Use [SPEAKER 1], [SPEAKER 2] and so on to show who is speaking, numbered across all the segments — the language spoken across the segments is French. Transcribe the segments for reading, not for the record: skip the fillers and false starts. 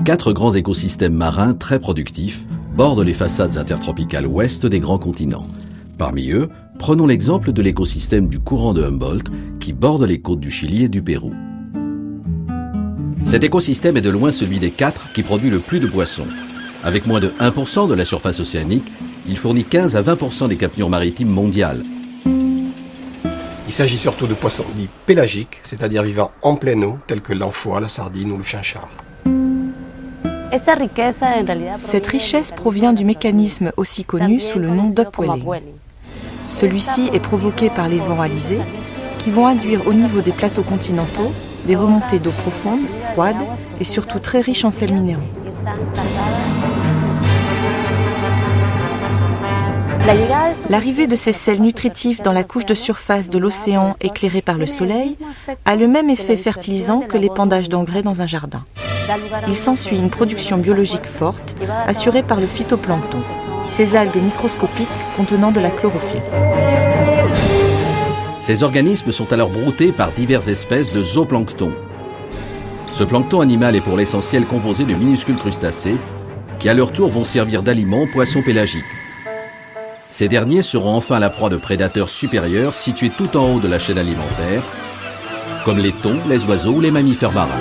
[SPEAKER 1] 4 grands écosystèmes marins très productifs bordent les façades intertropicales ouest des grands continents. Parmi eux, prenons l'exemple de l'écosystème du courant de Humboldt qui borde les côtes du Chili et du Pérou. Cet écosystème est de loin celui des 4 qui produit le plus de poissons. Avec moins de 1% de la surface océanique, il fournit 15 à 20% des captures maritimes mondiales.
[SPEAKER 2] Il s'agit surtout de poissons dits pélagiques, c'est-à-dire vivant en pleine eau, tels que l'anchois, la sardine ou le chinchard.
[SPEAKER 3] Cette richesse provient du mécanisme aussi connu sous le nom d'upwelling. Celui-ci est provoqué par les vents alizés qui vont induire au niveau des plateaux continentaux des remontées d'eau profonde, froide et surtout très riches en sels minéraux. L'arrivée de ces sels nutritifs dans la couche de surface de l'océan éclairée par le soleil a le même effet fertilisant que l'épandage d'engrais dans un jardin. Il s'ensuit une production biologique forte assurée par le phytoplancton, ces algues microscopiques contenant de la chlorophylle.
[SPEAKER 1] Ces organismes sont alors broutés par diverses espèces de zooplancton. Ce plancton animal est pour l'essentiel composé de minuscules crustacés qui à leur tour vont servir d'aliment aux poissons pélagiques. Ces derniers seront enfin la proie de prédateurs supérieurs situés tout en haut de la chaîne alimentaire, comme les thons, les oiseaux ou les mammifères marins.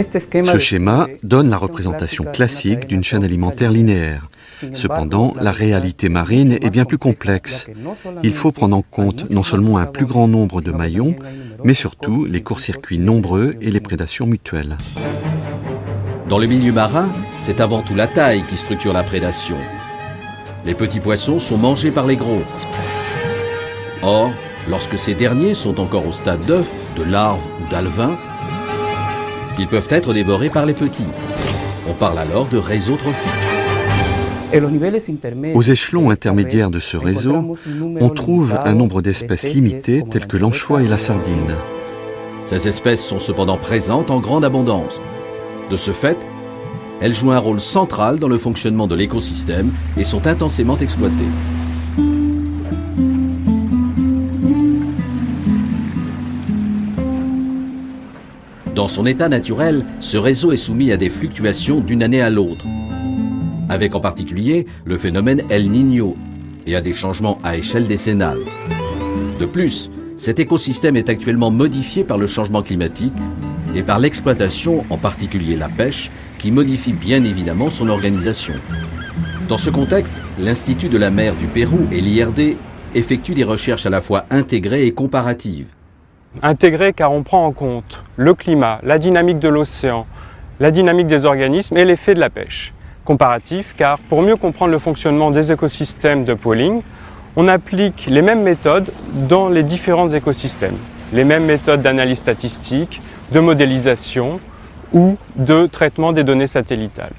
[SPEAKER 4] Ce schéma donne la représentation classique d'une chaîne alimentaire linéaire. Cependant, la réalité marine est bien plus complexe. Il faut prendre en compte non seulement un plus grand nombre de maillons, mais surtout les courts-circuits nombreux et les prédations mutuelles.
[SPEAKER 1] Dans le milieu marin, c'est avant tout la taille qui structure la prédation. Les petits poissons sont mangés par les gros. Or, lorsque ces derniers sont encore au stade d'œuf, de larve ou d'alevin, ils peuvent être dévorés par les petits. On parle alors de réseau trophique.
[SPEAKER 4] Aux échelons intermédiaires de ce réseau, on trouve un nombre d'espèces limitées telles que l'anchois et la sardine.
[SPEAKER 1] Ces espèces sont cependant présentes en grande abondance. De ce fait, elles jouent un rôle central dans le fonctionnement de l'écosystème et sont intensément exploitées. Dans son état naturel, ce réseau est soumis à des fluctuations d'une année à l'autre, avec en particulier le phénomène El Niño et à des changements à échelle décennale. De plus, cet écosystème est actuellement modifié par le changement climatique et par l'exploitation, en particulier la pêche, qui modifie bien évidemment son organisation. Dans ce contexte, l'Institut de la mer du Pérou et l'IRD effectuent des recherches à la fois intégrées et comparatives.
[SPEAKER 5] Intégrées car on prend en compte le climat, la dynamique de l'océan, la dynamique des organismes et l'effet de la pêche. Comparatif car pour mieux comprendre le fonctionnement des écosystèmes d'upwelling, on applique les mêmes méthodes dans les différents écosystèmes. Les mêmes méthodes d'analyse statistique, de modélisation ou de traitement des données satellitales.